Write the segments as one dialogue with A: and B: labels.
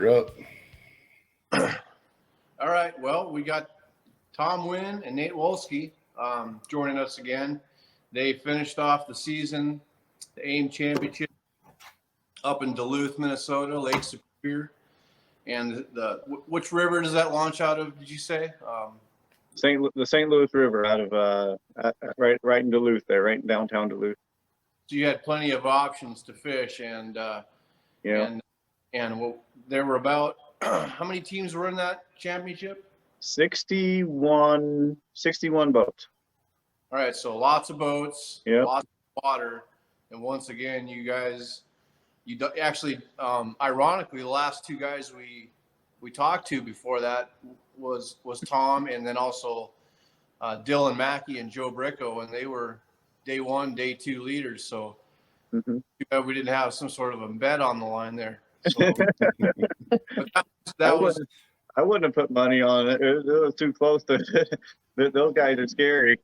A: you're up.
B: All right. Well, we got Tom Huynh and Nate Wolske joining us again. They finished off the season, the AIM Championship up in Duluth, Minnesota, Lake Superior. And which river does that launch out of, did you say?
C: The St. Louis River out of right in Duluth there, right in downtown Duluth.
B: So you had plenty of options to fish, and there were about how many teams were in that championship?
C: 61 boats.
B: All right, so lots of boats,
C: yep.
B: Lots of water, and once again, you guys, actually, ironically, the last two guys we talked to before that was Tom, and then also Dylan Mackey and Joe Bricko, and they were day one, day two leaders. So too bad we didn't have some sort of a bet on the line there. So,
C: I wouldn't have put money on it. It was too close to those guys are scary.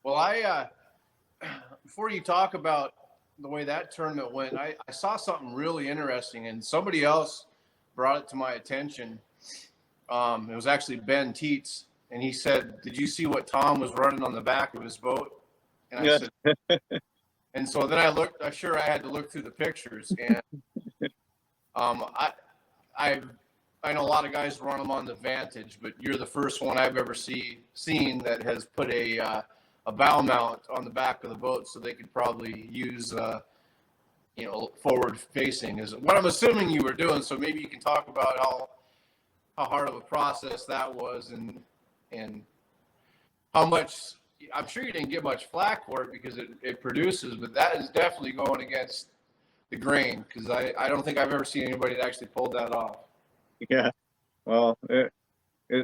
B: Well, before you talk about the way that tournament went, I saw something really interesting, and somebody else brought it to my attention. It was actually Ben Teets, and he said, "Did you see what Tom was running on the back of his boat?" And I said, and so then I looked. I'm sure I had to look through the pictures, and I know a lot of guys run them on the Vantage, but you're the first one I've ever seen that has put a bow mount on the back of the boat, so they could probably use forward facing is what I'm assuming you were doing. So maybe you can talk about how hard of a process that was, and how much. I'm sure you didn't get much flack for it because it produces, but that is definitely going against the grain, because I don't think I've ever seen anybody that actually pulled that off.
C: Yeah, well, it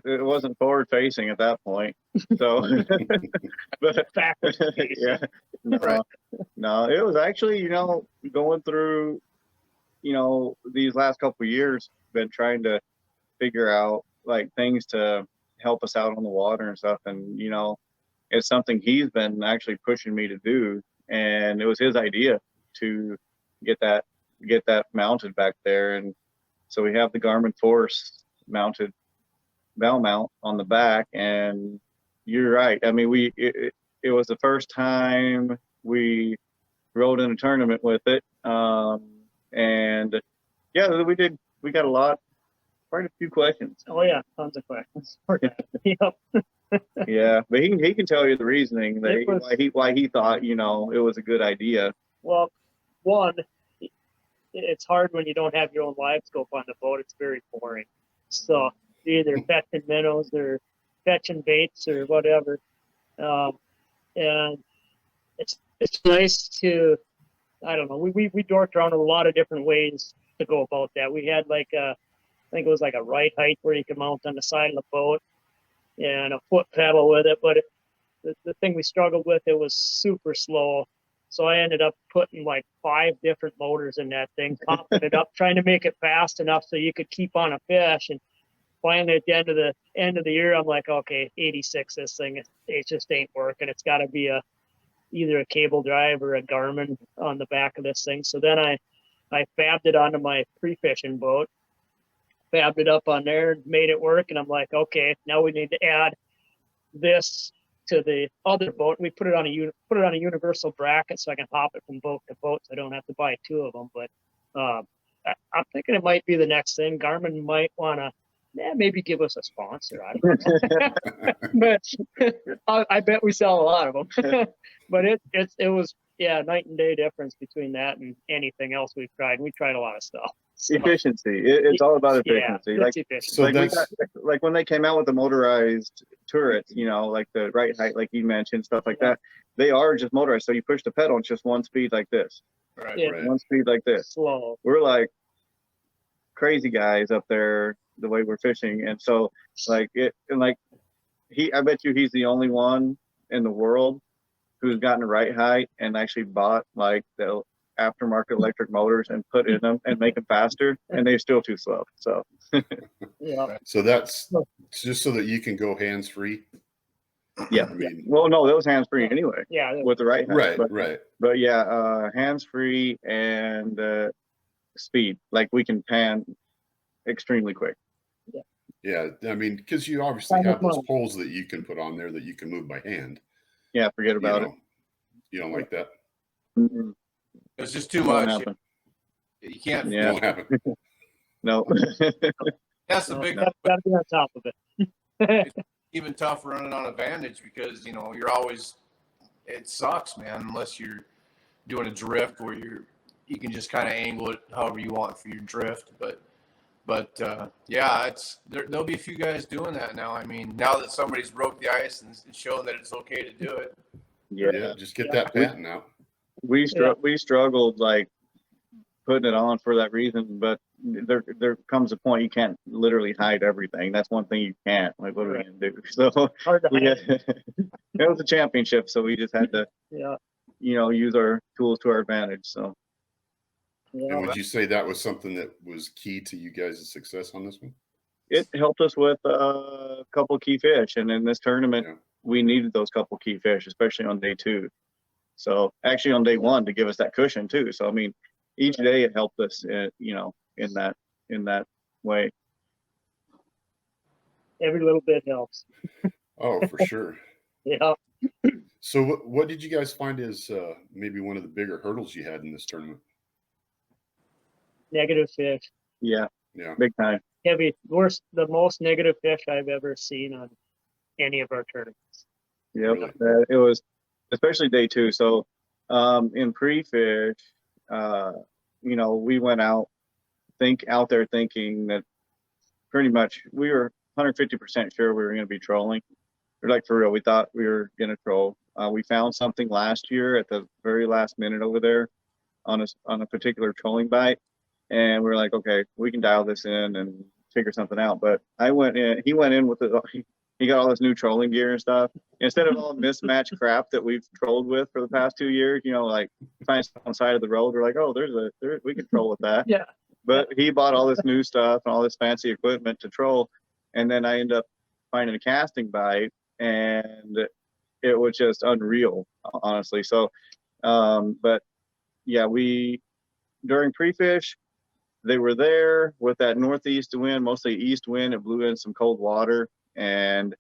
C: wasn't forward facing at that point, so but
D: backwards facing.
C: Yeah, no, it was actually going through these last couple of years, been trying to figure out like things to help us out on the water and stuff, and it's something he's been actually pushing me to do, and it was his idea to get that mounted back there. And so we have the Garmin Force mounted bow mount on the back, and you're right. I mean, it was the first time we rode in a tournament with it, and yeah, we got quite a few questions.
D: Oh yeah, tons of questions. Yep.
C: Yeah, but he can tell you the reasoning why he thought it was a good idea.
D: Well, one, it's hard when you don't have your own live scope on the boat. It's very boring. So you're either fetching minnows or fetching baits or whatever, and it's nice to, I don't know. We dorked around a lot of different ways to go about that. We had I think it was like a right height where you could mount on the side of the boat, and a foot pedal with it. But the thing we struggled with, it was super slow. So I ended up putting like 5 different motors in that thing, pumping it up, trying to make it fast enough so you could keep on a fish. And finally, at the end of the year, I'm like, okay, 86, this thing, it just ain't working. It's got to be either a cable drive or a Garmin on the back of this thing. So then I fabbed it onto my pre-fishing boat, fabbed it up on there, made it work, and I'm like, okay, now we need to add this to the other boat. We put it on a universal bracket so I can hop it from boat to boat, so I don't have to buy 2 of them. But I'm thinking it might be the next thing. Garmin might want to maybe give us a sponsor. I don't know. But I bet we sell a lot of them. But it was night and day difference between that and anything else we've tried. We tried a lot of stuff. So,
C: efficiency. It's all about efficiency.
D: Yeah, efficiency.
A: So
C: like when they came out with the motorized turrets, like the right height, like you mentioned, stuff like that, they are just motorized. So you push the pedal, it's just one speed like this.
B: Right.
C: One speed like this.
D: Slow.
C: We're like crazy guys up there the way we're fishing, and so I bet you he's the only one in the world who's gotten the right height and actually bought like the aftermarket electric motors and put in them and make them faster, and they're still too slow. So
D: Yeah.
A: So that's just so that you can go hands free.
C: Yeah.
A: I mean,
C: Well, no, those hands free anyway.
D: Yeah.
C: With the right height.
A: Right.
C: But yeah, hands free and speed. Like we can pan extremely quick.
A: Yeah, I mean, because you obviously
D: Time
A: have
D: of
A: those
D: month.
A: poles that you can put on there that you can move by hand.
C: Yeah, forget about it.
A: You don't like that?
C: Mm-mm.
B: It's just too
C: Won't
B: much.
C: happen.
B: You can't.
C: Yeah.
A: Won't happen.
C: No.
B: That's the
D: No,
B: big.
D: gotta be on top of it.
B: Even tough running on a Vantage because you're always. It sucks, man, unless you're doing a drift where you can just kind of angle it however you want for your drift. But yeah, there'll be a few guys doing that now. I mean, now that somebody's broke the ice and shown that it's okay to do it.
C: Yeah.
A: Just get that patent out.
C: We struggled like putting it on for that reason, but there comes a point you can't literally hide everything. That's one thing you can't. Like, what are we gonna do? So
D: Hard to hide.
C: it was a championship, so we just had to,
D: Yeah.
C: use our tools to our advantage. So
A: And
D: Yeah.
A: would you say that was something that was key to you guys' success on this one?
C: it helped us with a couple key fish, and in this tournament,
A: Yeah.
C: we needed those couple key fish, especially on day 2. So actually on day 1 to give us that cushion too. So I mean, each day it helped us, in that way.
D: Every little bit helps.
A: Oh, for sure.
D: Yeah.
A: So what did you guys find is maybe one of the bigger hurdles you had in this tournament?
D: Negative fish.
C: Yeah,
A: Yeah.
C: big time.
D: The most negative fish I've ever seen on any of our tournaments.
C: Yep.
A: Really?
C: It was especially day 2. So in pre-fish, we went out there thinking that pretty much we were 150% sure we were going to be trolling. Or like, for real, we thought we were going to troll. We found something last year at the very last minute over there on a particular trolling bite, and we were like, okay, we can dial this in and figure something out. But he went in with he got all this new trolling gear and stuff. Instead of all mismatched crap that we've trolled with for the past 2 years, like find stuff on the side of the road, we're like, oh, we can troll with that.
D: Yeah.
C: But he bought all this new stuff and all this fancy equipment to troll, and then I end up finding a casting bite, and it was just unreal, honestly. So, but yeah, during pre-fish, they were there with that northeast wind, mostly east wind. It blew in some cold water, and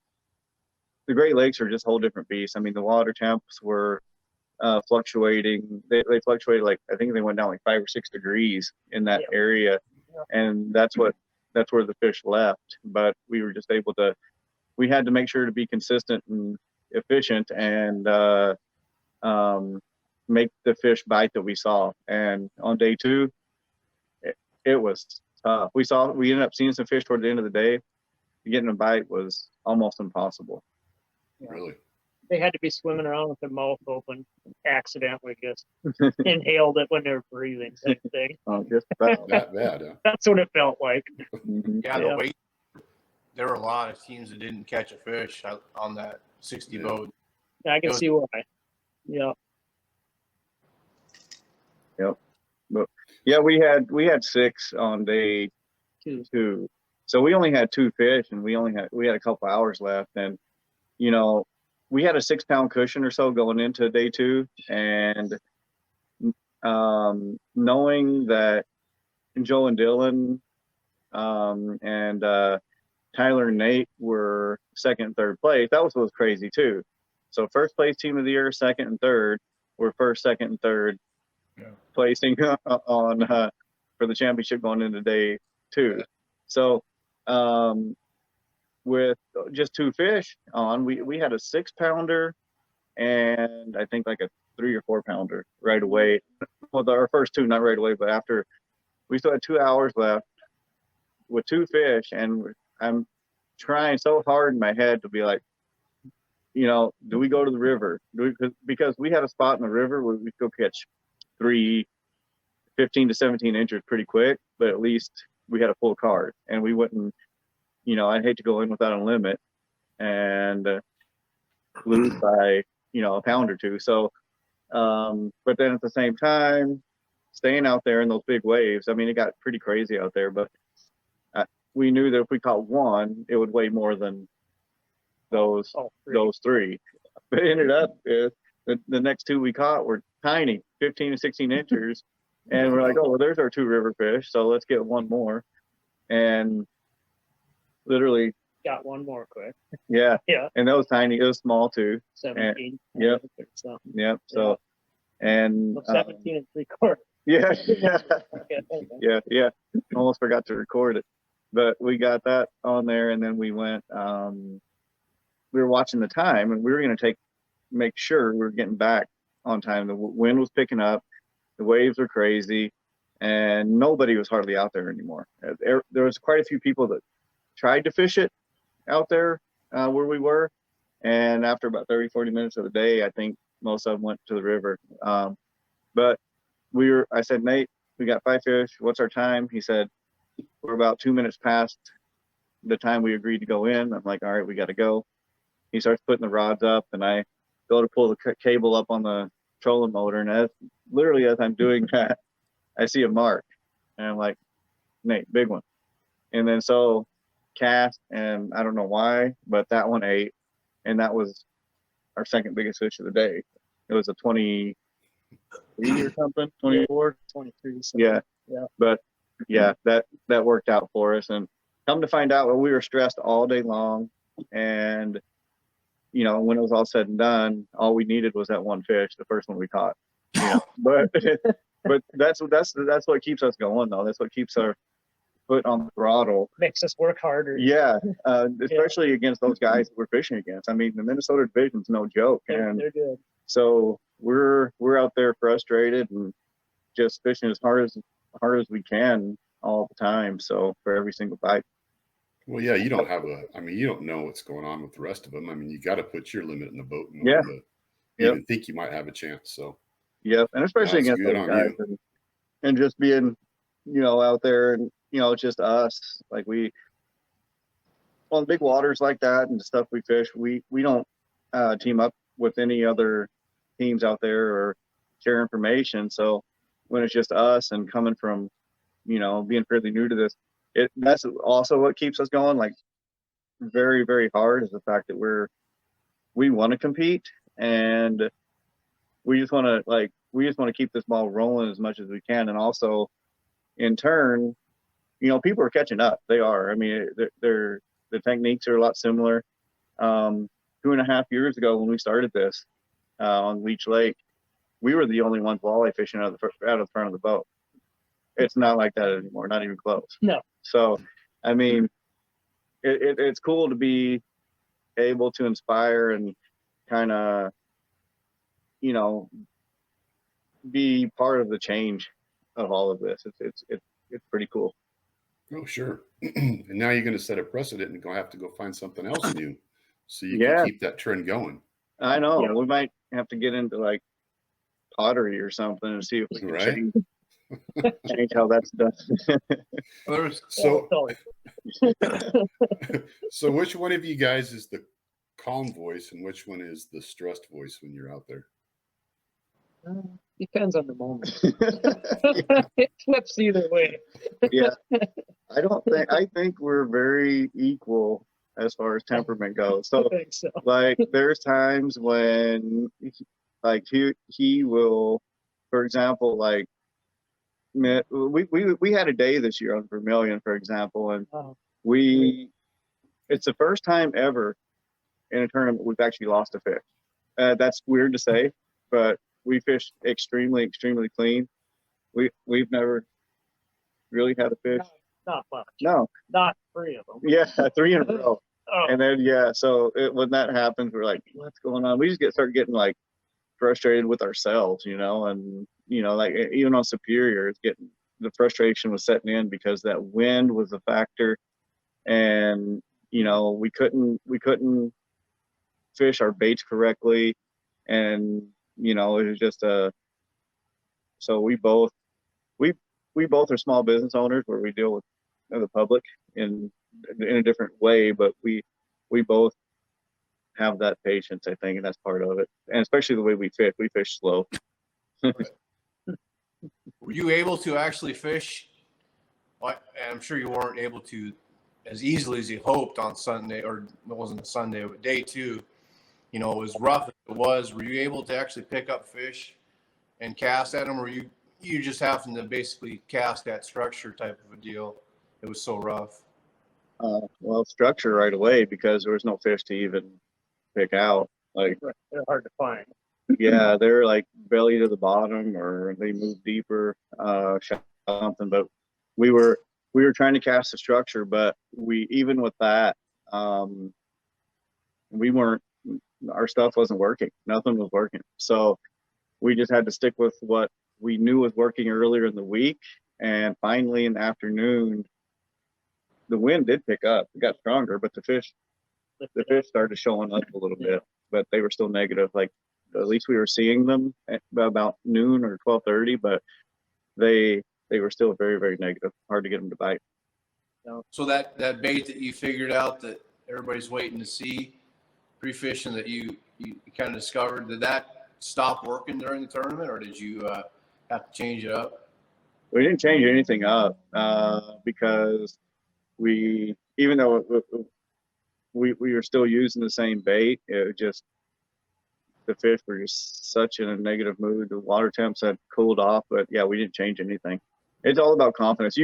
C: the Great Lakes are just a whole different beast. I mean, the water temps were fluctuating. They fluctuated, like, I think they went down like 5 or 6 degrees in that area, and that's where the fish left. But we were just we had to make sure to be consistent and efficient and make the fish bite that we saw. And on day 2, it was tough. We ended up seeing some fish toward the end of the day. Getting a bite was almost impossible.
A: Really?
D: They had to be swimming around with their mouth open, accidentally just inhaled it when they're breathing, type thing.
C: Just about.
A: That bad, huh?
D: That's what it felt like.
C: Mhm.
B: Yeah,
D: Yeah.
B: the weight. There were a lot of teams that didn't catch a fish on that 60 boat.
D: I can see why. Yeah.
C: But yeah, we had 6 on day 2. So we only had 2 fish, and we had a couple hours left, and we had a 6-pound cushion or so going into day 2, and knowing that Joe and Dylan and Tyler and Nate were 2nd and 3rd place, that was crazy too. So first place team of the year, 2nd and 3rd were 1st, 2nd, and 3rd placing on for the championship going into day 2. So with just 2 fish on, we had a 6-pounder and I think like a 3 or 4-pounder right away. Well, our first 2, not right away, but after, we still had 2 hours left with 2 fish, and I'm trying so hard in my head to be like, do we go to the river? Because we had a spot in the river where we could catch 15 to 17 inches pretty quick, but at least we had a full card, and we wouldn't, I'd hate to go in without a limit and lose by, a pound or 2. So, but then at the same time, staying out there in those big waves, I mean, it got pretty crazy out there, but we knew that if we caught 1, it would weigh more than those 3. But it ended up the next 2 we caught were tiny, 15 to 16 inches. And we're like, oh, well, there's our 2 river fish, so let's get 1 more. and literally,
D: Got one more quick.
C: yeah.
D: Yeah,
C: And that was tiny. It was small too.
D: 17.
C: Yep.
D: So,
C: Yep. So, and
D: 17 and 3/4.
C: yeah, yeah,
D: Okay.
C: yeah. Almost forgot to record it, but we got that on there, and then we went. We were watching the time, and we were going to make sure we were getting back on time. The wind was picking up, the waves were crazy, and nobody was hardly out there anymore. There was quite a few people that tried to fish it out there where we were, and after about 30-40 minutes of the day, I think most of them went to the river. But I said, Nate, we got 5 fish. What's our time? He said, we're about 2 minutes past the time we agreed to go in. I'm like, all right, we got to go. He starts putting the rods up, and I go to pull the cable up on the trolling motor, and as I'm doing that, I see a mark, and I'm like, Nate, big one. And then so cast, and I don't know why, but that one ate, and that was our second biggest fish of the day. It was a 23 or something, 24,
D: 23. So,
C: yeah. But yeah, that worked out for us. And come to find out, well, we were stressed all day long, and you know, when it was all said and done, all we needed was that one fish, the first one we caught. You know? but that's what keeps us going, though. That's what keeps our foot on the throttle.
D: Makes us work harder.
C: Yeah, especially against those guys that we're fishing against. I mean, the Minnesota division's no joke, and
D: They're good.
C: so we're out there frustrated and just fishing as hard as we can all the time. So for every single bite.
A: Well, yeah, you don't know what's going on with the rest of them. I mean, you got to put your limit in the boat in order to even think you might have a chance. So,
C: yep, and especially against those guys, and just being, you know, out there, and you know, it's just us. Like on big waters like that and stuff we fish, we don't team up with any other teams out there or share information. So when it's just us and coming from, you know, being fairly new to this, that's also what keeps us going like very, very hard, is the fact that we want to compete, and we just want to keep this ball rolling as much as we can. And also in turn, you know, people are catching up. They are. I mean, the techniques are a lot similar. 2.5 years ago when we started this on Leech Lake, we were the only ones walleye fishing out of the front of the boat. It's not like that anymore, not even close.
D: No.
C: So, I mean, it's cool to be able to inspire and kind of, you know, be part of the change of all of this. It's pretty cool.
A: Oh, sure. And now you're going to set a precedent and have to go find something else new, so you can keep that trend going.
C: I know. Yeah. We might have to get into like pottery or something and see if we can change how that's done.
A: So which one of you guys is the calm voice and which one is the stressed voice when you're out there?
D: Depends on the moment. It flips either way.
C: Yeah. I think we're very equal as far as temperament goes. So, like, there's times when like he will, for example, like, we had a day this year on Vermilion, for example, and it's the first time ever in a tournament we've actually lost a fish. That's weird to say, but we fished extremely, extremely clean. We've never really had a fish.
D: Not much.
C: No.
D: Not 3 of them.
C: Yeah, 3 in a row. Oh. And then so when that happens, we're like, what's going on? We just start getting like frustrated with ourselves, you know, and you know, like even on Superior, the frustration was setting in because that wind was a factor, and you know, we couldn't fish our baits correctly, and you know, it was just so we both are small business owners where we deal with the public in a different way, but we both have that patience, I think, and that's part of it. And especially the way we fish slow.
B: Were you able to actually fish? I'm sure you weren't able to as easily as you hoped on Sunday, or it wasn't a Sunday, but day 2. You know, it was rough as it was. Were you able to actually pick up fish and cast at them, or you just having to basically cast that structure type of a deal? it was so rough?
C: Well, structure right away, because there was no fish to even pick out. Like,
D: They're hard to find.
C: yeah, they're like belly to the bottom, or they move deeper, something. But we were trying to cast the structure, but even with that, we weren't. Our stuff wasn't working. Nothing was working. So we just had to stick with what we knew was working earlier in the week. And finally, in the afternoon, the wind did pick up. It got stronger, but the fish started showing up a little bit, but they were still negative. Like, at least we were seeing them at about noon or 12:30, but they were still very, very negative. Hard to get them to bite.
B: So that bait that you figured out that everybody's waiting to see pre-fishing that you kind of discovered, did that stop working during the tournament, or did you have to change it up?
C: We didn't change anything up because even though we were still using the same bait, it was just the fish were just such in a negative mood. The water temps had cooled off, but yeah, we didn't change anything. It's all about confidence.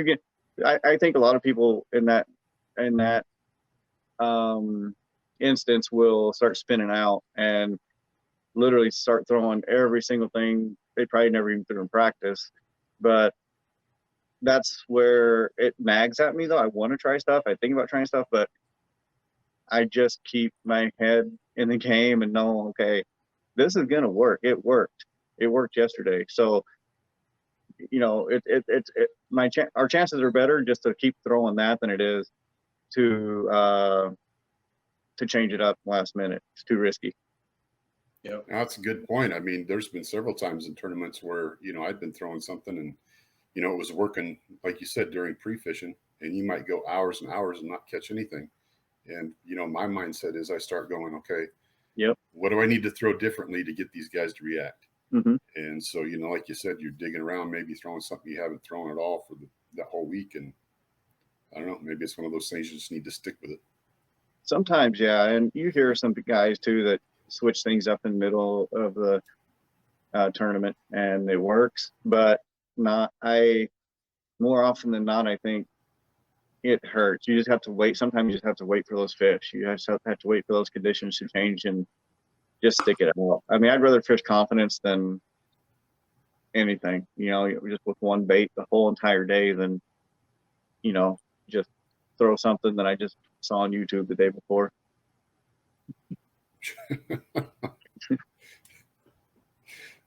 C: I think a lot of people in that instance will start spinning out and literally start throwing every single thing they probably never even threw in practice. But that's where it nags at me, though. I want to try stuff. I think about trying stuff, but I just keep my head in the game and know, okay, this is gonna work. It worked. It worked yesterday. So, you know, our chances are better just to keep throwing that than it is to change it up last minute. It's too risky.
A: Yeah, that's a good point. I mean, there's been several times in tournaments where, I'd been throwing something and, it was working, like you said, during pre-fishing, and you might go hours and hours and not catch anything. And, my mindset is I start going, okay,
C: yep,
A: what do I need to throw differently to get these guys to react?
C: Mm-hmm.
A: And so, like you said, you're digging around, maybe throwing something you haven't thrown at all for that whole week. And I don't know, maybe it's one of those things you just need to stick with it.
C: Sometimes, yeah. And you hear some guys too that switch things up in the middle of the tournament and it works, but more often than not, I think it hurts. You just have to wait. Sometimes you just have to wait for those fish. You just have to wait for those conditions to change and just stick it out. I mean, I'd rather fish confidence than anything, just with one bait the whole entire day than, just throw something that I just saw on YouTube the day before.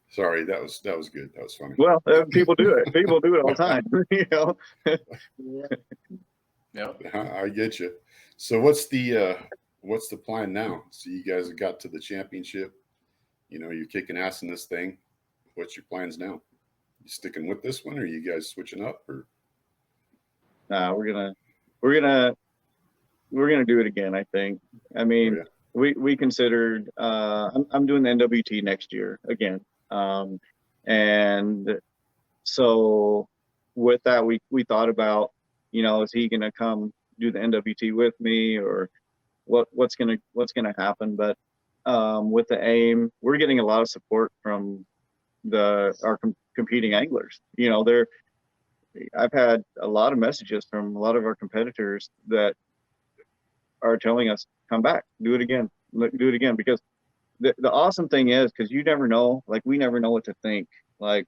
A: Sorry, that was good. That was funny.
C: Well, people do it. People do it all the time.
B: Yeah,
A: I get you. So what's the plan now? So you guys have got to the championship. You're kicking ass in this thing. What's your plans now? You sticking with this one, or are you guys switching up? Or
C: we're gonna do it again. I think. I mean, we considered. I'm doing the NWT next year again. And so with that, we thought about, is he going to come do the NWT with me, or what's going to happen? But, with the aim, we're getting a lot of support from our competing anglers. I've had a lot of messages from a lot of our competitors that are telling us, come back, do it again, because the awesome thing is, because you never know, like we never know what to think, like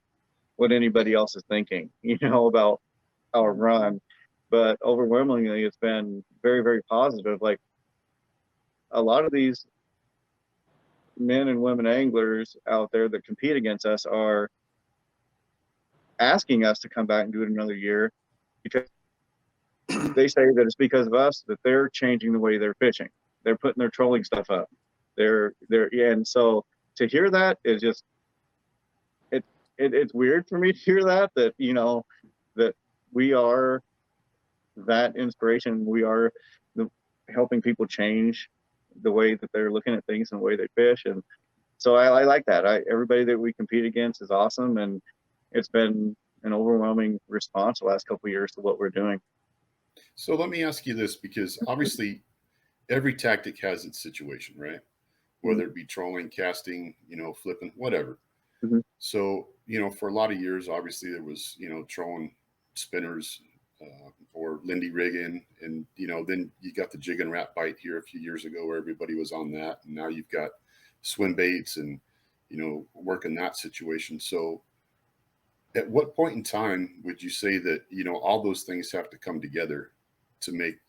C: what anybody else is thinking, about our run. But overwhelmingly, it's been very, very positive. Like a lot of these men and women anglers out there that compete against us are asking us to come back and do it another year, because they say that it's because of us that they're changing the way they're fishing. They're putting their trolling stuff up. And so to hear that is just it's weird for me to hear that that we are that inspiration. We are helping people change the way that they're looking at things and the way they fish. And so I like that. Everybody that we compete against is awesome, and it's been an overwhelming response the last couple of years to what we're doing.
A: So let me ask you this, because obviously every tactic has its situation, right? Whether it be trolling, casting, flipping, whatever.
C: Mm-hmm.
A: So, for a lot of years, obviously there was, trolling, spinners, or Lindy rigging, and then you got the jig and wrap bite here a few years ago where everybody was on that, and now you've got swim baits and working that situation. So at what point in time would you say that all those things have to come together to make,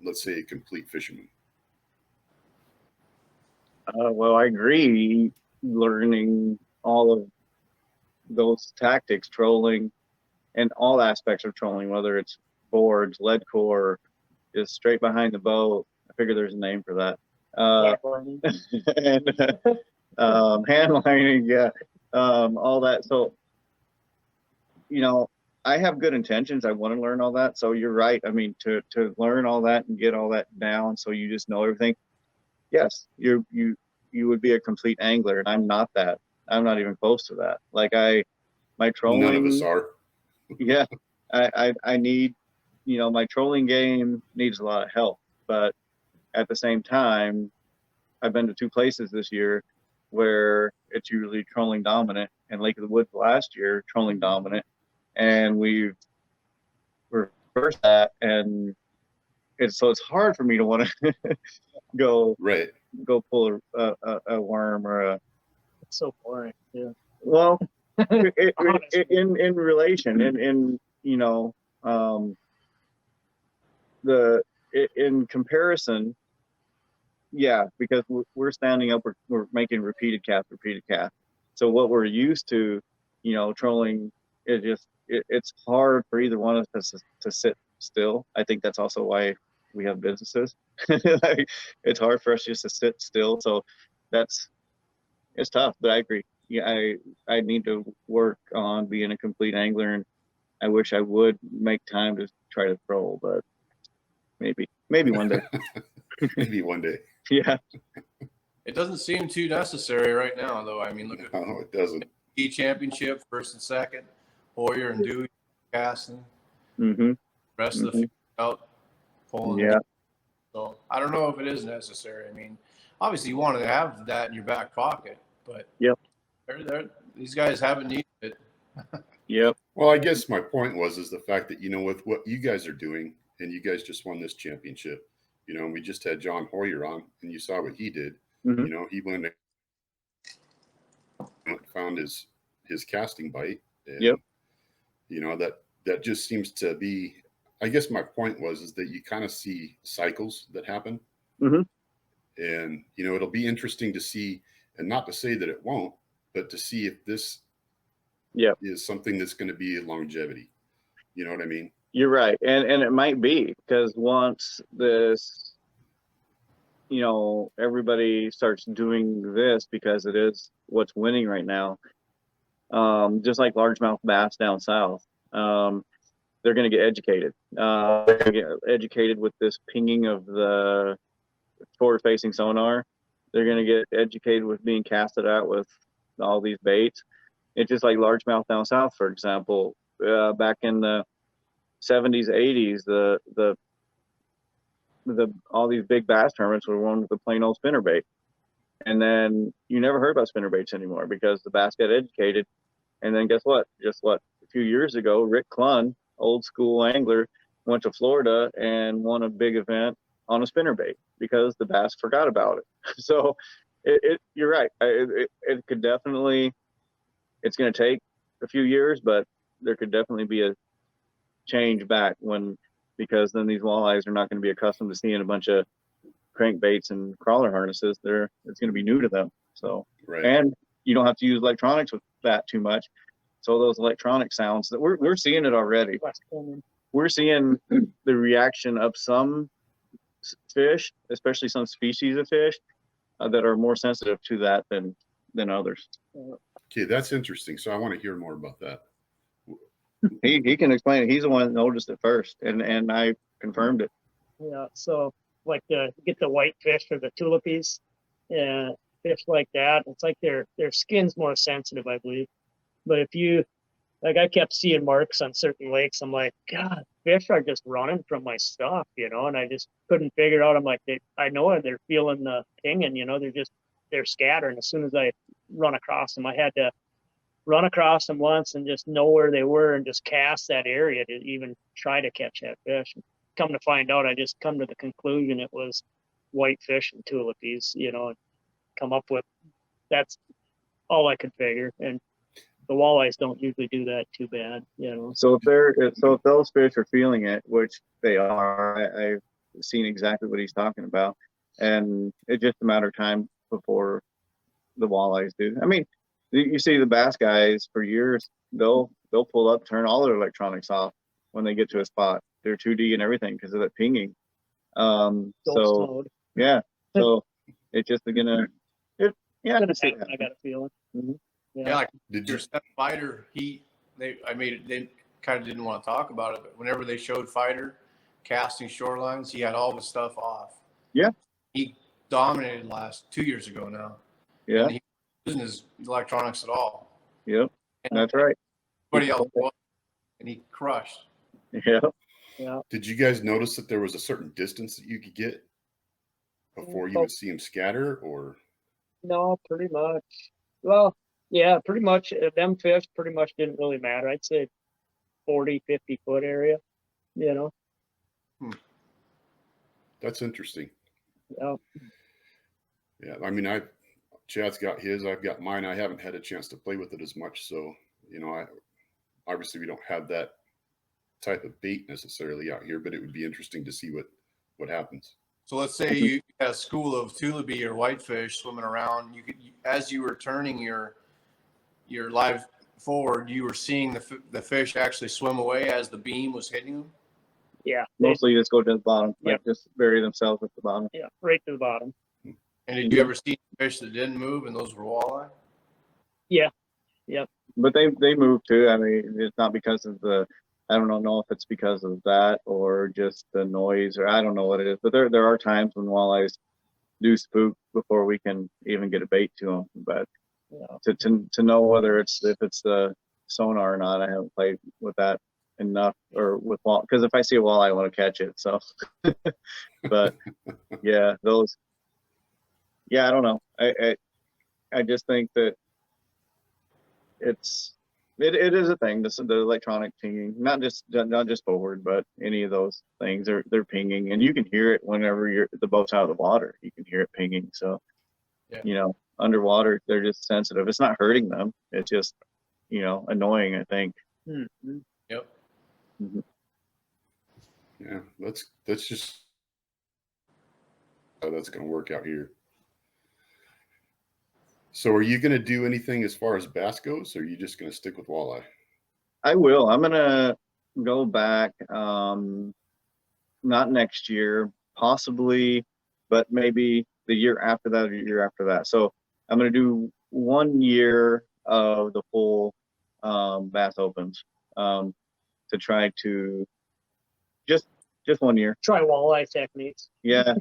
A: let's say, a complete fisherman?
C: Well, I agree. Learning all of those tactics, trolling, and all aspects of trolling, whether it's boards, lead core, just straight behind the boat. I figure there's a name for that. And hand lining, yeah, all that. So, I have good intentions. I want to learn all that. So you're right. I mean, to learn all that and get all that down, so you just know everything. Yes, you would be a complete angler, and I'm not that. I'm not even close to that. Like my trolling.
A: None of us are.
C: Yeah, I need, my trolling game needs a lot of help. But at the same time, I've been to 2 places this year where it's usually trolling dominant, and Lake of the Woods last year trolling dominant, and we've reversed that, and it's hard for me to want to go pull a worm or a.
D: It's so boring. Yeah.
C: Well, in relation, in comparison, yeah, because we're standing up, we're making repeated cast. So what we're used to, trolling, it's hard for either one of us to sit still. I think that's also why we have businesses. Like, it's hard for us just to sit still. So it's tough, but I agree. Yeah, I need to work on being a complete angler, and I wish I would make time to try to troll, but maybe one day.
A: Maybe one day.
C: Yeah.
B: It doesn't seem too necessary right now, though. I mean, look at
A: No, it doesn't.
B: the championship, first and second, Hoyer and Dewey casting.
C: Mm-hmm.
B: Rest of the field out pulling.
C: Yeah.
B: So I don't know if it is necessary. I mean, obviously you want to have that in your back pocket, but
C: yep,
B: these guys haven't needed it.
C: Yep.
A: Well, I guess my point is the fact that with what you guys are doing, and you guys just won this championship. And we just had John Hoyer on, and you saw what he did.
C: Mm-hmm.
A: He went and found his casting bite. And,
C: yep.
A: That just seems to be. I guess my point is that you kind of see cycles that happen.
C: Mm-hmm.
A: And, it'll be interesting to see, and not to say that it won't, but to see if this is something that's going to be a longevity. You know what I mean?
C: You're right. And it might be, because once this, everybody starts doing this, because it is what's winning right now, just like largemouth bass down south, they're going to get educated. They're going to get educated with this pinging of the forward-facing sonar. They're going to get educated with being casted out with all these baits. It's just like largemouth down south, for example. Back in the 70s, 80s, the all these big bass tournaments were won with the plain old spinnerbait, and then you never heard about spinnerbaits anymore because the bass got educated. And then guess what? Just a few years ago, Rick Clunn, old school angler, went to Florida and won a big event on a spinnerbait because the bass forgot about it. So you're right. It could definitely, it's going to take a few years, but there could definitely be a change back because then these walleyes are not going to be accustomed to seeing a bunch of crankbaits and crawler harnesses. It's going to be new to them. So,
A: right.
C: And you don't have to use electronics with that too much. So those electronic sounds that we're seeing it already. We're seeing the reaction of some fish, especially some species of fish, that are more sensitive to that than others.
A: Okay, that's interesting. So I want to hear more about that.
C: He can explain it. He's the one that noticed it first, and I confirmed it.
D: Yeah, so like get the white fish or the tulipies, fish like that. It's like their skin's more sensitive, I believe. But if you, like, I kept seeing marks on certain lakes. I'm like, God, fish are just running from my stuff, and I just couldn't figure it out. I'm like, I know they're feeling the pinging, they're scattering as soon as I run across them. I had to run across them once and just know where they were and just cast that area to even try to catch that fish. Come to find out, I just come to the conclusion it was whitefish and tulipies, and come up with that's all I could figure. And the walleyes don't usually do that too bad,
C: So if those fish are feeling it, which they are, I've seen exactly what he's talking about, and it's just a matter of time before the walleyes do. I mean, you see the bass guys for years, they'll pull up, turn all their electronics off when they get to a spot. They're 2D and everything because of that pinging. So yeah, so it's just gonna, I got a feeling.
B: Mm-hmm. Yeah, like your step fighter heat. They kind of didn't want to talk about it, but whenever they showed fighter casting shorelines, he had all the stuff off.
C: Yeah,
B: he dominated last 2 years ago now.
C: Yeah,
B: and he wasn't his electronics at all.
C: Yep, that's right.
B: Everybody else was, and he crushed.
C: Yeah.
D: Yeah.
A: Did you guys notice that there was a certain distance that you could get before you would see him scatter, or?
D: No, pretty much. Well, yeah, pretty much. Them fish pretty much didn't really matter. I'd say 40, 50 foot area,
A: That's interesting.
D: Yeah.
A: Yeah, I mean, Chad's got his, I've got mine. I haven't had a chance to play with it as much, so obviously we don't have that type of bait necessarily out here, but it would be interesting to see what happens.
B: So let's say you had a school of tulipy or whitefish swimming around. You could, as you were turning your live forward, you were seeing the fish actually swim away as the beam was hitting them.
D: Yeah,
C: mostly just go to the bottom, like just bury themselves at the bottom.
D: Yeah, right to the bottom.
B: And did you ever see fish that didn't move, and those were walleye?
D: Yeah, yep.
C: But they move too. I mean, it's not because of I don't know if it's because of that or just the noise, or I don't know what it is. But there are times when walleyes do spook before we can even get a bait to them. But to know whether if it's the sonar or not, I haven't played with that enough, or with because if I see a walleye, I want to catch it. So, but yeah, those. Yeah, I don't know. I just think that it is a thing. The electronic pinging, not just forward, but any of those things, they're pinging, and you can hear it whenever the boat's out of the water. You can hear it pinging. So, underwater, they're just sensitive. It's not hurting them. It's just annoying, I think.
D: Mm-hmm.
B: Yep.
C: Mm-hmm.
A: Yeah, that's just how that's going to work out here. So are you going to do anything as far as bass goes, or are you just going to stick with walleye?
C: I will. I'm going to go back, not next year, possibly, but maybe the year after that or the year after that. So I'm going to do 1 year of the full Bass Opens to try to just 1 year.
D: Try walleye techniques.
C: Yeah.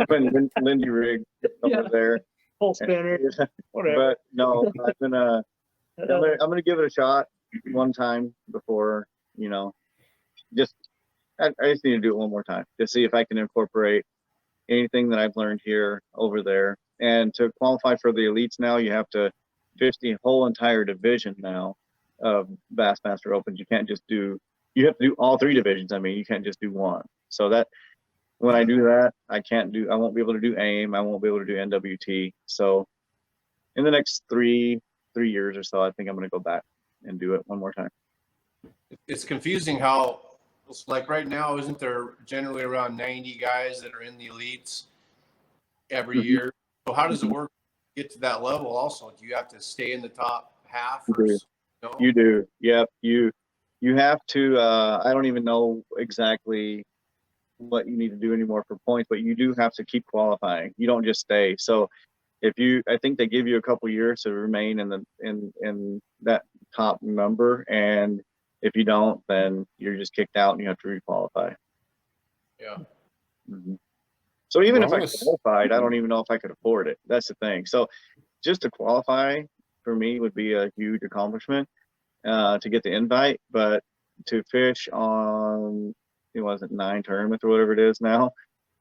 C: When Lindy rig over there.
D: Full spinner, whatever.
C: But no, I'm gonna give it a shot one time before, I just need to do it one more time to see if I can incorporate anything that I've learned here over there. And to qualify for the elites now, you have to fish the whole entire division now of Bassmaster Opens. You have to do all 3 divisions. I mean, you can't just do one. So that when I do that, I won't be able to do AIM. I won't be able to do NWT. So in the next 3 years or so, I think I'm going to go back and do it one more time.
B: It's confusing how, like right now, isn't there generally around 90 guys that are in the elites every year? So how does it work to get to that level also? Do you have to stay in the top half?
C: You do. Yep. You have to, I don't even know exactly what you need to do anymore for points, but you do have to keep qualifying. You don't just stay. So I think they give you a couple years to remain in that top number, and if you don't, then you're just kicked out and you have to requalify.
B: Yeah.
C: Mm-hmm. So even if I qualified, I don't even know if I could afford it. That's the thing. So just to qualify for me would be a huge accomplishment to get the invite, but to fish on, it wasn't 9 tournaments or whatever it is now,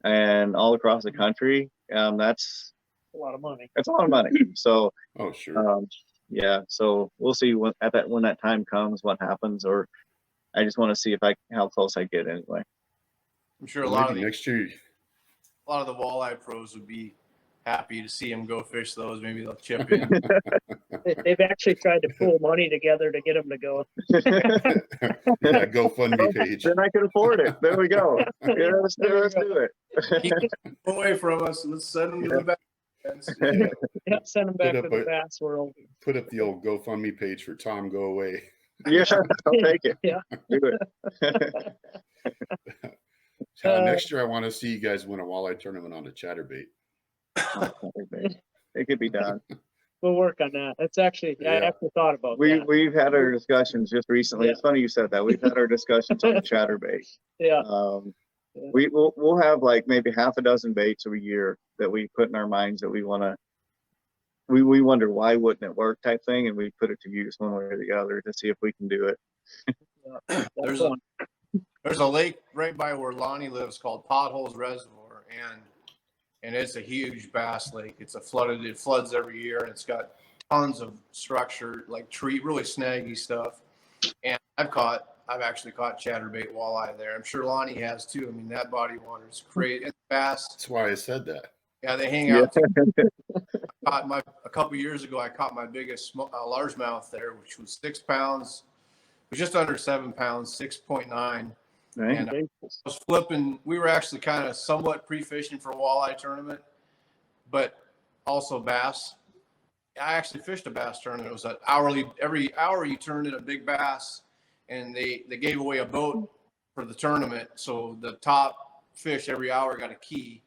C: and all across the country, that's
D: a lot of money.
C: That's a lot of money. So,
A: oh sure.
C: yeah. So we'll see when that time comes, what happens, or I just want to see how close I get anyway.
B: I'm sure
A: Well, maybe next year.
B: a lot of the walleye pros would be happy to see him go fish those. Maybe they'll chip in.
D: They've actually tried to pool money together to get them to go.
A: Yeah, GoFundMe page.
C: Then I can afford it. There we go. Yeah, let's do it.
B: Keep away from us. Let's send them to the back.
D: Yeah, send them back
A: Put
D: to
A: up
D: the bass world.
A: Put up the old GoFundMe page for Tom Go Away.
C: Yeah, I'll take it.
D: Yeah.
C: Do it.
A: Next year, I want to see you guys win a walleye tournament on a Chatterbait.
C: It could be done.
D: We'll work on that. That's actually, I actually thought about that.
C: We've had our discussions just recently.
D: Yeah.
C: It's funny you said that. We've had our discussions on the Chatterbait.
D: Yeah.
C: We'll have like maybe half a dozen baits a year that we put in our minds that we want to. We wonder why wouldn't it work type thing, and we put it to use one way or the other to see if we can do it.
B: There's a lake right by where Lonnie lives called Potholes Reservoir, and it's a huge bass lake. It floods every year, and it's got tons of structure, like really snaggy stuff. And I've actually caught chatterbait walleye there. I'm sure Lonnie has too. I mean, that body of water is great. It's fast.
A: That's why I said that.
B: Yeah, they hang out. A couple years ago, I caught my biggest largemouth there, which was 6 pounds. It was just under 7 pounds, 6.9.
C: Right.
B: And I was flipping. We were actually kind of somewhat pre-fishing for a walleye tournament, but also bass. I actually fished a bass tournament. It was an hourly. Every hour you turned in a big bass, and they gave away a boat for the tournament. So the top fish every hour got a key,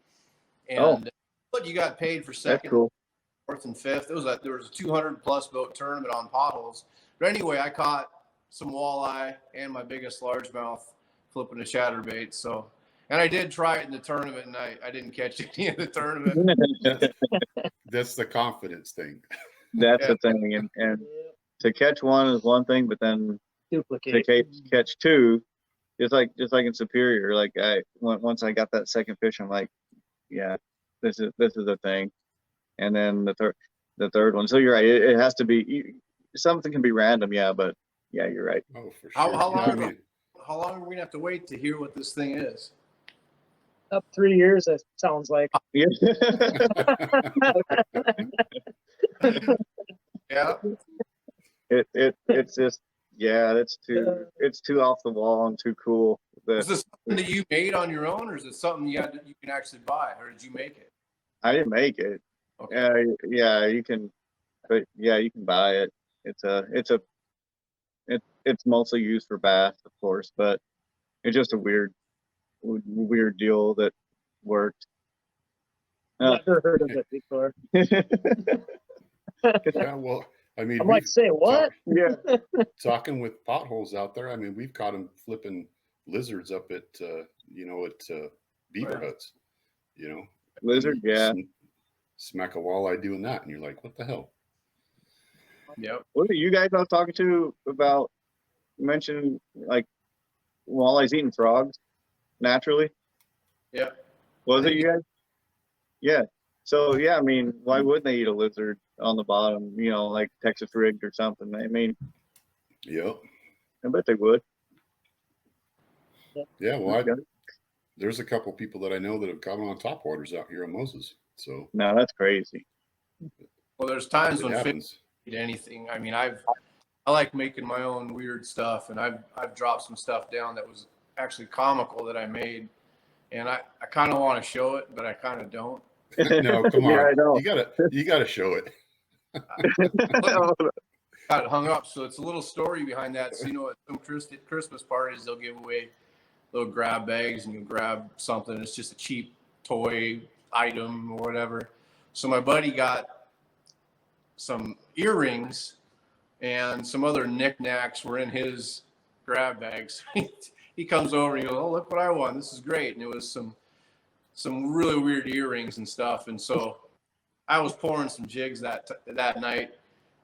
B: and but you got paid for second, fourth, and fifth. There was a 200+ boat tournament on Potholes. But anyway, I caught some walleye and my biggest largemouth flipping a chatterbait. So, and I did try it in the tournament, and I didn't catch any in the tournament.
A: That's the confidence thing.
C: That's the thing, and to catch one is one thing, but then
D: duplicate
C: to catch two, just like in Superior. Like once I got that second fish, I'm like, yeah, this is a thing. And then the third one. So you're right. It has to be something can be random, yeah, but yeah, you're right.
A: Oh, for sure.
B: How long are we gonna have to wait to hear what this thing is?
D: Up 3 years, it sounds like.
C: Yeah.
B: Yeah.
C: It's just it's too off the wall and too cool.
B: Is this something that you made on your own, or is it something you can actually buy, or did you make it?
C: I didn't make it.
B: Okay.
C: Yeah, you can, but yeah, you can buy it. It's mostly used for bass, of course, but it's just a weird deal that worked.
D: Never heard of it before.
A: Yeah, well, I mean,
D: I'm like, say what?
C: Yeah.
A: Talking with Potholes out there, I mean, we've caught them flipping lizards up at beaver huts.
C: Lizard, yeah.
A: Smack a walleye doing that, and you're like, what the hell?
B: Yep.
C: What are you guys I was talking to about? You mentioned like walleyes eating frogs naturally.
B: Yeah.
C: Was it you guys? Yeah. So yeah, I mean, why wouldn't they eat a lizard on the bottom? Like Texas rigged or something. I mean,
A: Yep.
C: I bet they would.
A: Yeah. Well, there's a couple people that I know that have caught them on topwaters out here in Moses. So
C: no, that's crazy.
B: Well, there's times when
A: happens.
B: fish eat anything. I mean, I like making my own weird stuff, and I've dropped some stuff down that was actually comical that I made, and I kind of want to show it, but I kind of don't.
A: No, come on.
C: Yeah, I know.
A: You gotta show it.
B: Got it hung up, so it's a little story behind that. So at some Christmas parties, they'll give away little grab bags, and you grab something. It's just a cheap toy item or whatever. So my buddy got some earrings and some other knickknacks were in his grab bags. He comes over and he goes, "Oh, look what I won. This is great." And it was some really weird earrings and stuff. And so I was pouring some jigs that night,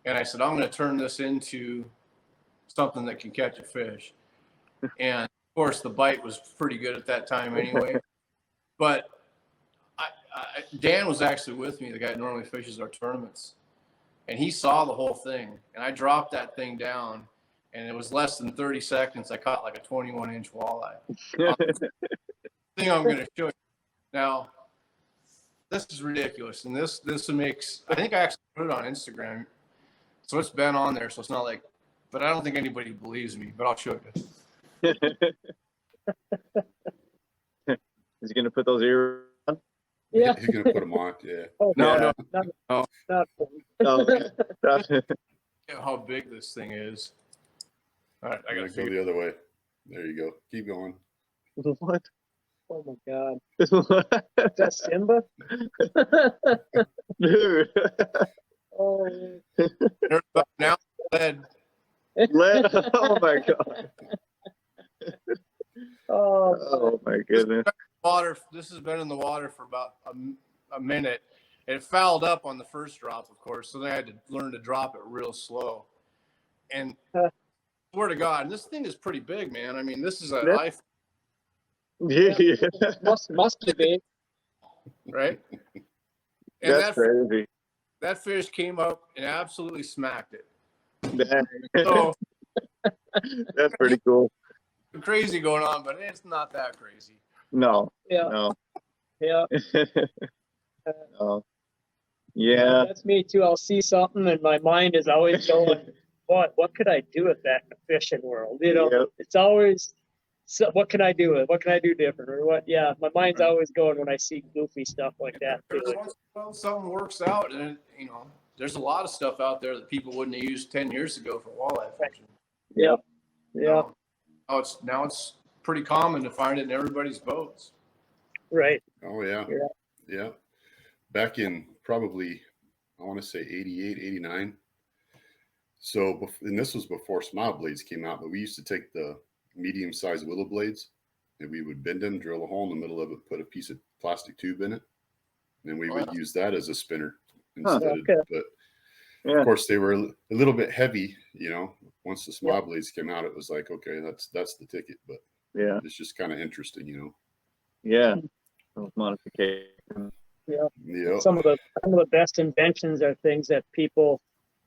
B: and I said, "I'm going to turn this into something that can catch a fish." And of course, the bite was pretty good at that time anyway. But Dan was actually with me, the guy that normally fishes our tournaments. and he saw the whole thing. And I dropped that thing down, and it was less than 30 seconds. I caught like a 21-inch walleye. Thing I'm going to show you now. This is ridiculous, and this makes. I think I actually put it on Instagram, so it's been on there. So it's not like, but I don't think anybody believes me. But I'll show you.
C: Is he gonna put those ears on?
D: Yeah.
A: He's gonna put them on. Yeah.
D: Oh,
B: No,
C: Yeah.
B: no.
D: not
C: No.
B: How big this thing is. All right, I
A: I
B: gotta
A: gotta go
B: figure.
A: the other way. There you go. Keep going.
C: What?
D: Oh my God. Is that Simba?
C: Dude.
D: Oh,
B: There's about an ounce of lead.
C: Oh my God.
D: oh,
C: Oh my goodness.
B: Water. This has been in the water for about a minute. It fouled up on the first drop, of course, so they had to learn to drop it real slow. And swear to God, and this thing is pretty big, man. I mean, this is an
C: Yeah.
B: iPhone,
C: Yeah.
D: must be big.
B: right? And
C: That's crazy.
B: that fish came up and absolutely smacked it.
C: Dang.
B: So
C: That's pretty cool.
B: crazy going on, but it's not that crazy.
C: No.
D: Yeah,
C: No.
D: yeah.
C: No. Yeah.
D: That's me too. I'll see something, and my mind is always going, what could I do with that in the fishing world? You know,
C: Yep.
D: it's always, so what can I do with it? What can I do different? Or what? Yeah, my mind's always going when I see goofy stuff like that. Too.
B: Every once in a while, something works out, and there's a lot of stuff out there that people wouldn't have used 10 years ago for walleye fishing.
D: Yeah, yeah,
B: Now it's pretty common to find it in everybody's boats.
D: right.
A: Oh yeah.
D: Yeah.
A: Yeah. Back in probably, I want to say 88, 89. So, and this was before smile blades came out, but we used to take the medium-sized willow blades and we would bend them, drill a hole in the middle of it, put a piece of plastic tube in it, and we would use that as a spinner instead.
D: okay.
A: But
C: Yeah.
A: of course, they were a little bit heavy. Once the smile blades came out, it was like, okay, that's the ticket. But
C: Yeah.
A: it's just kind of interesting.
C: Yeah. Those modifications.
A: Yeah.
D: Some of the best inventions are things that people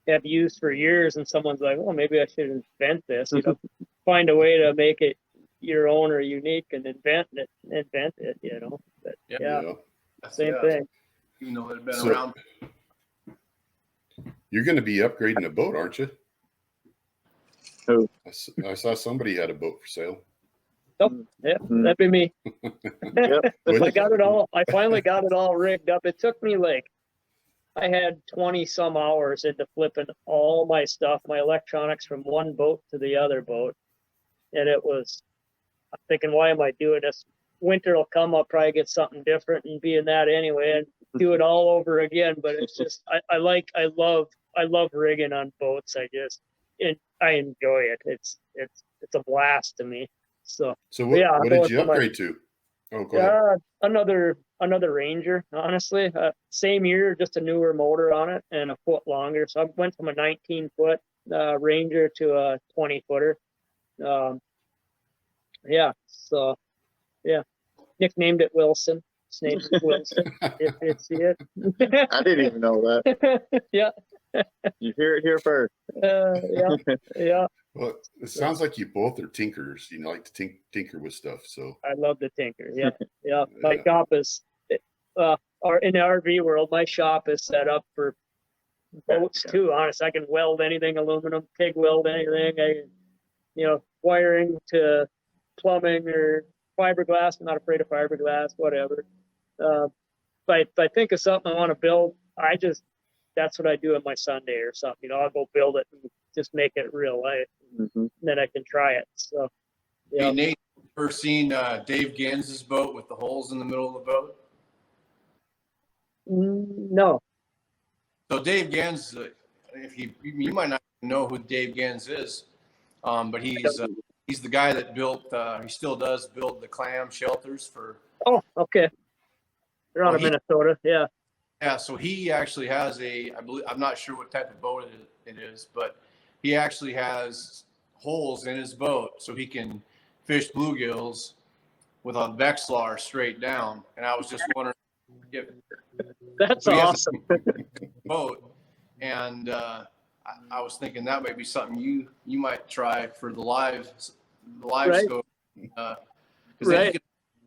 D: have used for years, and someone's like, "Oh, maybe I should invent this." You know, find a way to make it your own or unique, and invent it. You know, but yeah, same thing.
B: Even though it had been
A: So-
B: around.
A: You're going to be upgrading a boat, aren't you?
C: Who?
A: I saw somebody had a boat for sale.
D: Yeah, that'd be me.
C: Yep.
A: With-
D: I got it all. I finally got it all rigged up. It took me I had 20 some hours into flipping all my stuff, my electronics from one boat to the other boat. And I'm thinking, why am I doing this? Winter will come, I'll probably get something different and be in that anyway and do it all over again. But it's just, I love rigging on boats. I enjoy it. It's a blast to me. So
A: what
D: I'm
A: did
D: going
A: you
D: for my-
A: upgrade to? Oh, go ahead.
D: another Ranger, honestly. Same year, just a newer motor on it and a foot longer. So I went from a 19-foot Ranger to a 20-footer. Nicknamed it Wilson. His name is Wilson. if you see it.
C: I didn't even know that.
D: Yeah.
C: You hear it here first.
D: Yeah.
A: Well, it sounds like you both are tinkerers. You like to tinker with stuff. So
D: I love to tinker. Yeah. Yeah. My
A: Yeah.
D: shop is, or in the RV world, my shop is set up for boats too. Honest, I can weld anything, aluminum, TIG weld anything. Wiring to plumbing or fiberglass. I'm not afraid of fiberglass, whatever. If I think of something I want to build, that's what I do on my Sunday or something. I'll go build it and just make it real life.
C: Mm-hmm.
D: And then I can try it. So, yeah.
B: Hey, Nate, ever seen Dave Gans's boat with the holes in the middle of the boat?
D: No.
B: So Dave Gans, you might not know who Dave Gans is, but he's the guy that built. He still does build the clam shelters for.
D: Oh, okay. They're out of
B: Well,
D: Minnesota. Yeah.
B: Yeah, so he actually has I'm not sure what type of boat it is, but he actually has holes in his boat so he can fish bluegills with a Vexilar straight down. And I was just wondering if
D: That's
B: So he has
D: awesome.
B: boat, and I was thinking that might be something you might try for the live
D: Right.
B: scope, because then
D: Right.
B: you can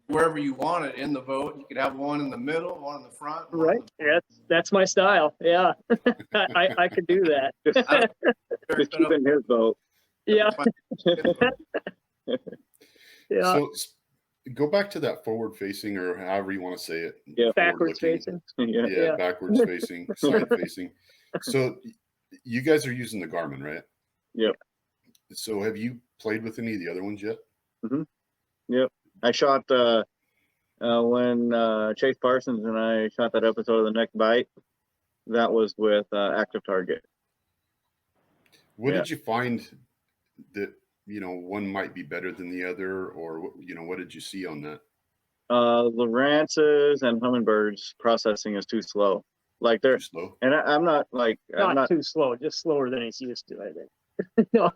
B: wherever you want it in the boat. You could have one in the middle, one in the front. one
D: Right.
B: in the-
D: That's my style. Yeah. I could do that.
C: Just keep in his boat.
D: Yeah. Yeah.
A: So go back to that forward facing, or however you want to say it.
C: Yeah.
D: Backwards
A: forward-looking.
D: facing.
C: Yeah.
A: Yeah,
D: Yeah.
A: backwards facing, side facing. So you guys are using the Garmin, right?
C: Yep.
A: So have you played with any of the other ones yet?
C: Yep. I shot when Chase Parsons and I shot that episode of The Next Bite. That was with Active Target.
A: What
C: Yeah.
A: did you find that, one might be better than the other, or, what did you see on that?
C: Lowrance's and Hummingbirds processing is too slow. Like
A: Too
C: they're,
A: slow?
C: and I'm not like, I'm
D: Not
C: not,
D: too slow, just slower than he's used to, I think. No.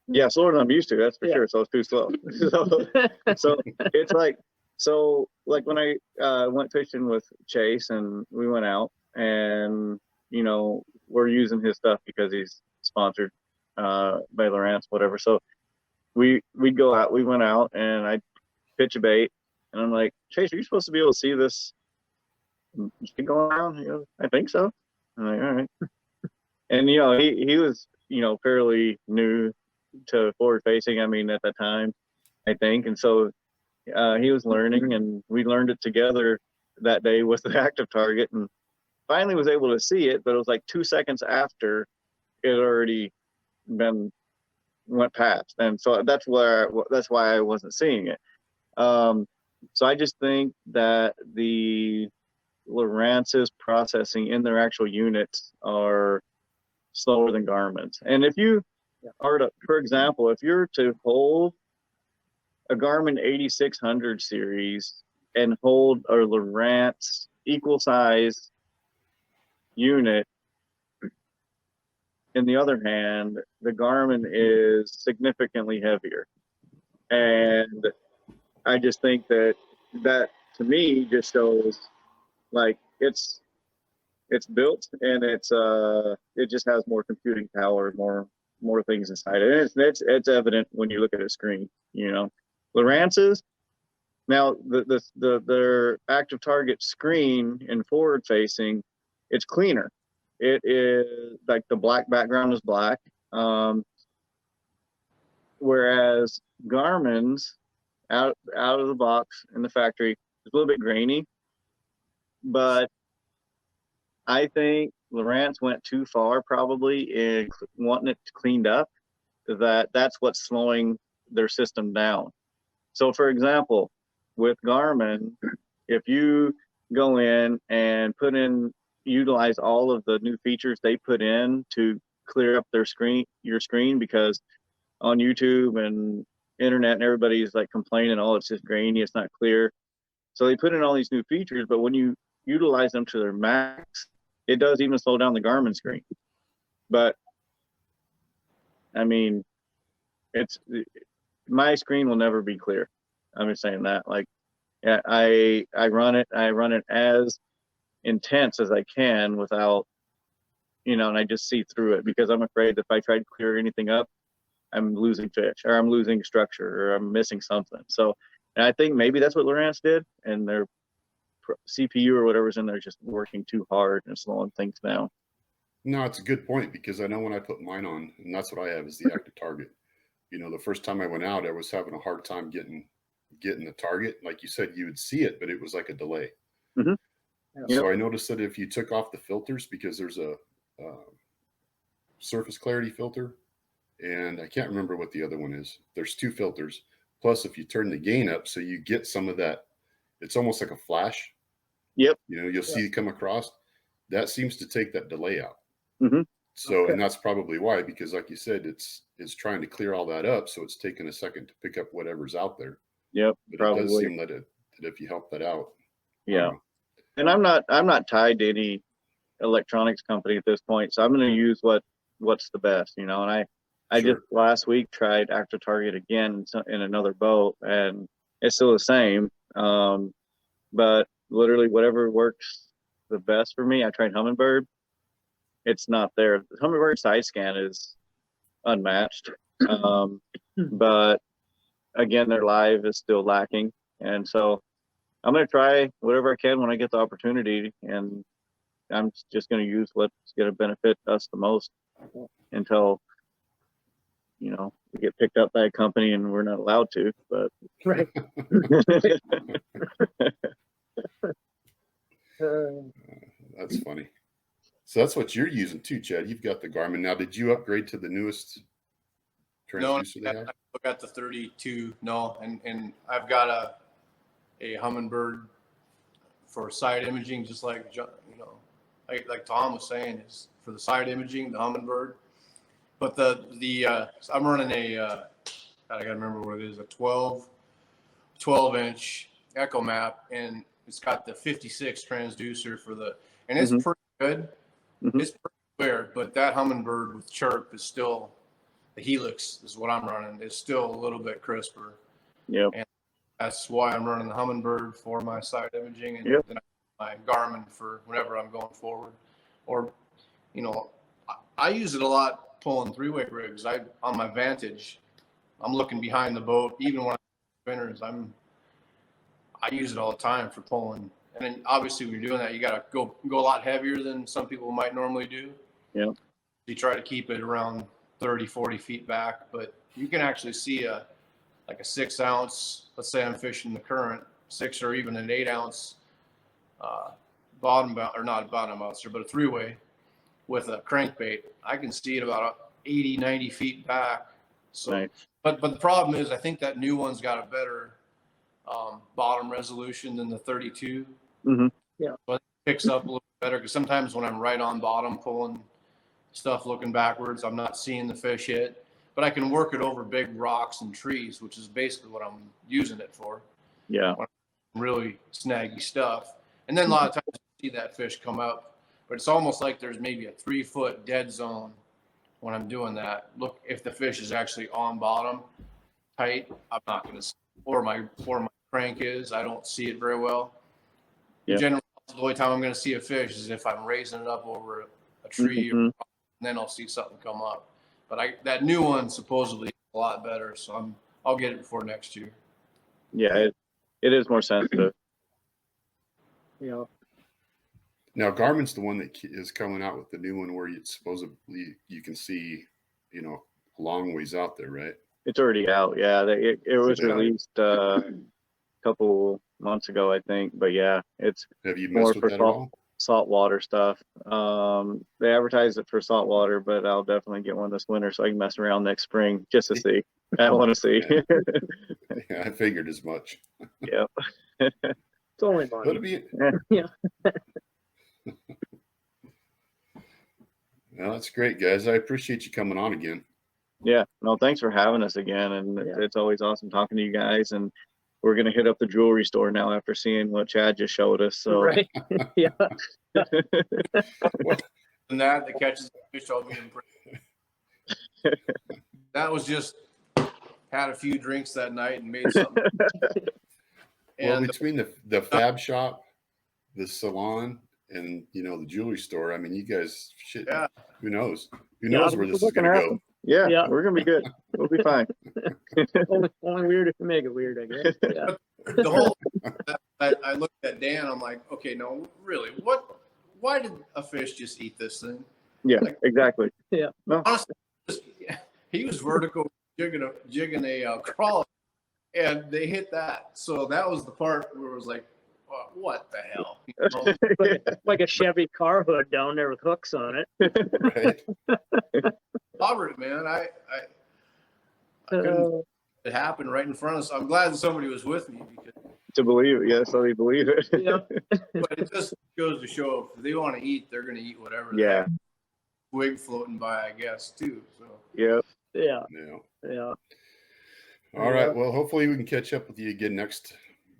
C: yeah, slower than I'm used to, that's for
D: Yeah.
C: sure. So it's too slow. So it's like, when I went fishing with Chase and we went out and, we're using his stuff because he's sponsored by Lowrance, whatever. So we'd go out, we went out and I'd pitch a bait and I'm like, Chase, are you supposed to be able to see this going around? I think so. I'm like, all right. And, he was, fairly new to forward facing. I mean, at the time, I think. And so he was learning and we learned it together that day with the Active Target and finally was able to see it, but it was like 2 seconds after it already went past. And so that's why I wasn't seeing it. So I just think that the Lowrance's processing in their actual units are slower than Garmin's. And if you are to, for example, if you're to hold a Garmin 8600 series and hold a Lowrance equal size unit, in the other hand, the Garmin is significantly heavier. And I just think that to me just shows like it's built and it just has more computing power, more things inside it. And it's evident when you look at a screen, Lowrance's now their Active Target screen in forward facing, it's cleaner. It is like the black background is black. Whereas Garmin's out of the box in the factory is a little bit grainy, but I think Lowrance went too far probably in wanting it cleaned up. That's what's slowing their system down. So, for example, with Garmin, if you go in and utilize all of the new features they put in to clear up your screen, because on YouTube and internet and everybody's like complaining, oh, it's just grainy, it's not clear. So they put in all these new features, but when you utilize them to their max, it does even slow down the Garmin screen. But I mean, my screen will never be clear. I'm just saying that. Like, yeah, I run it as intense as I can without, and I just see through it because I'm afraid if I try to clear anything up, I'm losing fish or I'm losing structure or I'm missing something. So, and I think maybe that's what Lowrance did, and their CPU or whatever's in there is just working too hard and slowing things down.
A: No, it's a good point, because I know when I put mine on, and that's what I have is the Active Target. The first time I went out, I was having a hard time getting the target. Like you said, you would see it, but it was like a delay.
C: Mm-hmm.
A: So I noticed that if you took off the filters, because there's a surface clarity filter, and I can't remember what the other one is. There's two filters. Plus, if you turn the gain up, so you get some of that, it's almost like a flash.
C: Yep.
A: You'll see it come across. That seems to take that delay out.
C: Mm-hmm.
A: So,
D: Okay.
A: and that's probably why, because like you said, it's trying to clear all that up. So it's taking a second to pick up whatever's out there.
C: Yep.
A: But
C: probably.
A: it does seem that if you help that out.
C: Yeah. And I'm not tied to any electronics company at this point, so I'm going to use what's the best, And I
A: Sure.
C: just last week tried Active Target again in another boat, and it's still the same. But literally whatever works the best for me. I tried Hummingbird, it's not there. The Hummingbird side scan is unmatched. But again, their live is still lacking. And so I'm going to try whatever I can when I get the opportunity. And I'm just going to use what's going to benefit us the most until, you know, we get picked up by a company and we're not allowed to, but
D: Right.
A: That's funny. So that's what you're using too, Chad. You've got the Garmin. Now, did you upgrade to the newest
B: No,
A: transducer they have?
B: I've got the 32. No, and I've got a Hummingbird for side imaging, just like, you know, like Tom was saying, is for the side imaging, the Hummingbird. But I'm running I gotta remember what it is, a 12 inch Echo Map, and it's got the 56 transducer and it's pretty good. It's pretty clear, but that Hummingbird with chirp is still, the Helix is what I'm running. It's still a little bit crisper.
C: Yep.
B: And that's why I'm running the Hummingbird for my side imaging, and then my Garmin for whenever I'm going forward. Or, you know, I use it a lot pulling 3-weight rigs. On my Vantage, I'm looking behind the boat. Even when I'm spinners, I use it all the time for pulling. And then obviously when you're doing that, you got to go a lot heavier than some people might normally do.
C: Yeah.
B: You try to keep it around 30, 40 feet back, but you can actually see like a 6 ounce, let's say I'm fishing the current 6 or even an 8 ounce bottom bouncer, or not bottom bouncer, but a 3-way with a crankbait. I can see it about 80, 90 feet back. So,
C: nice.
B: but the problem is, I think that new one's got a better bottom resolution than the 32.
D: Yeah.
B: But it picks up a little better, because sometimes when I'm right on bottom pulling stuff looking backwards, I'm not seeing the fish hit. But I can work it over big rocks and trees, which is basically what I'm using it for.
C: Yeah.
B: Really snaggy stuff. And then a lot of times you see that fish come up, but it's almost like there's maybe a 3-foot dead zone when I'm doing that. Look, if the fish is actually on bottom tight, I'm not going to see, or my crank is, I don't see it very well.
C: Yeah.
B: Generally, the only time I'm going to see a fish is if I'm raising it up over a tree, and then I'll see something come up. But that new one supposedly is a lot better, so I'll get it before next year.
C: Yeah, it is more sensitive.
D: Yeah.
A: Now, Garmin's the one that is coming out with the new one where supposedly you can see, you know, a long ways out there, right?
C: It's already out. Yeah, it was released a couple months ago, I think. But yeah, it's
A: Have you
C: more
A: messed with
C: for
A: that at all?
C: saltwater stuff. They advertise it for saltwater, but I'll definitely get one this winter so I can mess around next spring just to see. I want to see.
A: Yeah, I figured as much.
C: Yep.
D: It's only money.
A: It'll be,
D: Yeah.
A: well, that's great, guys. I appreciate you coming on again.
C: Yeah. No, thanks for having us again. And it's always awesome talking to you guys. And we're going to hit up the jewelry store now after seeing what Chad just showed us. So,
D: right. Yeah.
B: And that catches the fish, I'll be impressed. That was just had a few drinks that night and made something.
A: Well,
B: And
A: between the fab shop, the salon, and, you know, the jewelry store, I mean, you guys, shit,
B: yeah,
A: who knows? Who knows where this is going to go?
C: Yeah,
D: Yeah.
C: we're going to be good. We'll be fine.
D: only weird if you make it weird, I guess. Yeah.
B: the whole I looked at Dan, I'm like, okay, no, really, why did a fish just eat this thing?
C: Yeah,
B: Like,
C: exactly.
D: Yeah.
C: No.
B: Honestly, he was vertical jigging a crawler, and they hit that. So that was the part where it was like, oh, what the hell? You know?
D: Like a Chevy car hood down there with hooks on it.
A: Right?
B: Robert, man, I couldn't. It happened right in front of us. I'm glad that somebody was with me, because
C: To believe it, yes, I believe it.
D: Yeah.
B: but it just goes to show if they want to eat, they're going to eat whatever.
C: Yeah.
B: Wig floating by, I guess, too. So
C: Yeah.
D: Yeah.
A: Yeah.
D: Yeah.
A: All right. Well, hopefully we can catch up with you again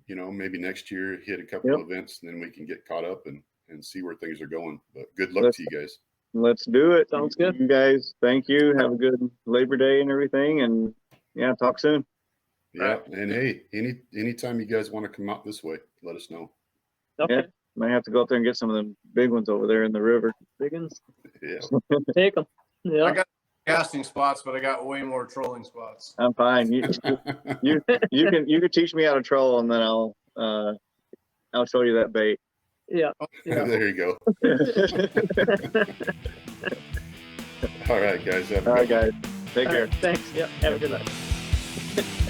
A: maybe next year, hit a couple of events, and then we can get caught up and see where things are going. But good luck to you guys.
C: Let's do it.
D: Sounds good.
C: You guys, thank you. Have a good Labor Day and everything. And yeah, talk soon.
A: Yeah. And hey, anytime you guys want to come out this way, let us know.
D: Okay.
C: Might have to go up there and get some of them big ones over there in the river.
D: Big ones,
A: Yeah.
D: take them.
B: I
D: Yeah.
B: got casting spots, but I got way more trolling spots.
C: I'm fine. You can teach me how to troll, and then I'll show you that bait.
D: Yeah. Yeah.
A: There you go. All right, guys. Have a
C: All right,
A: good one.
C: guys. Take
D: All
C: care.
D: right, thanks. Yeah. Have a good night.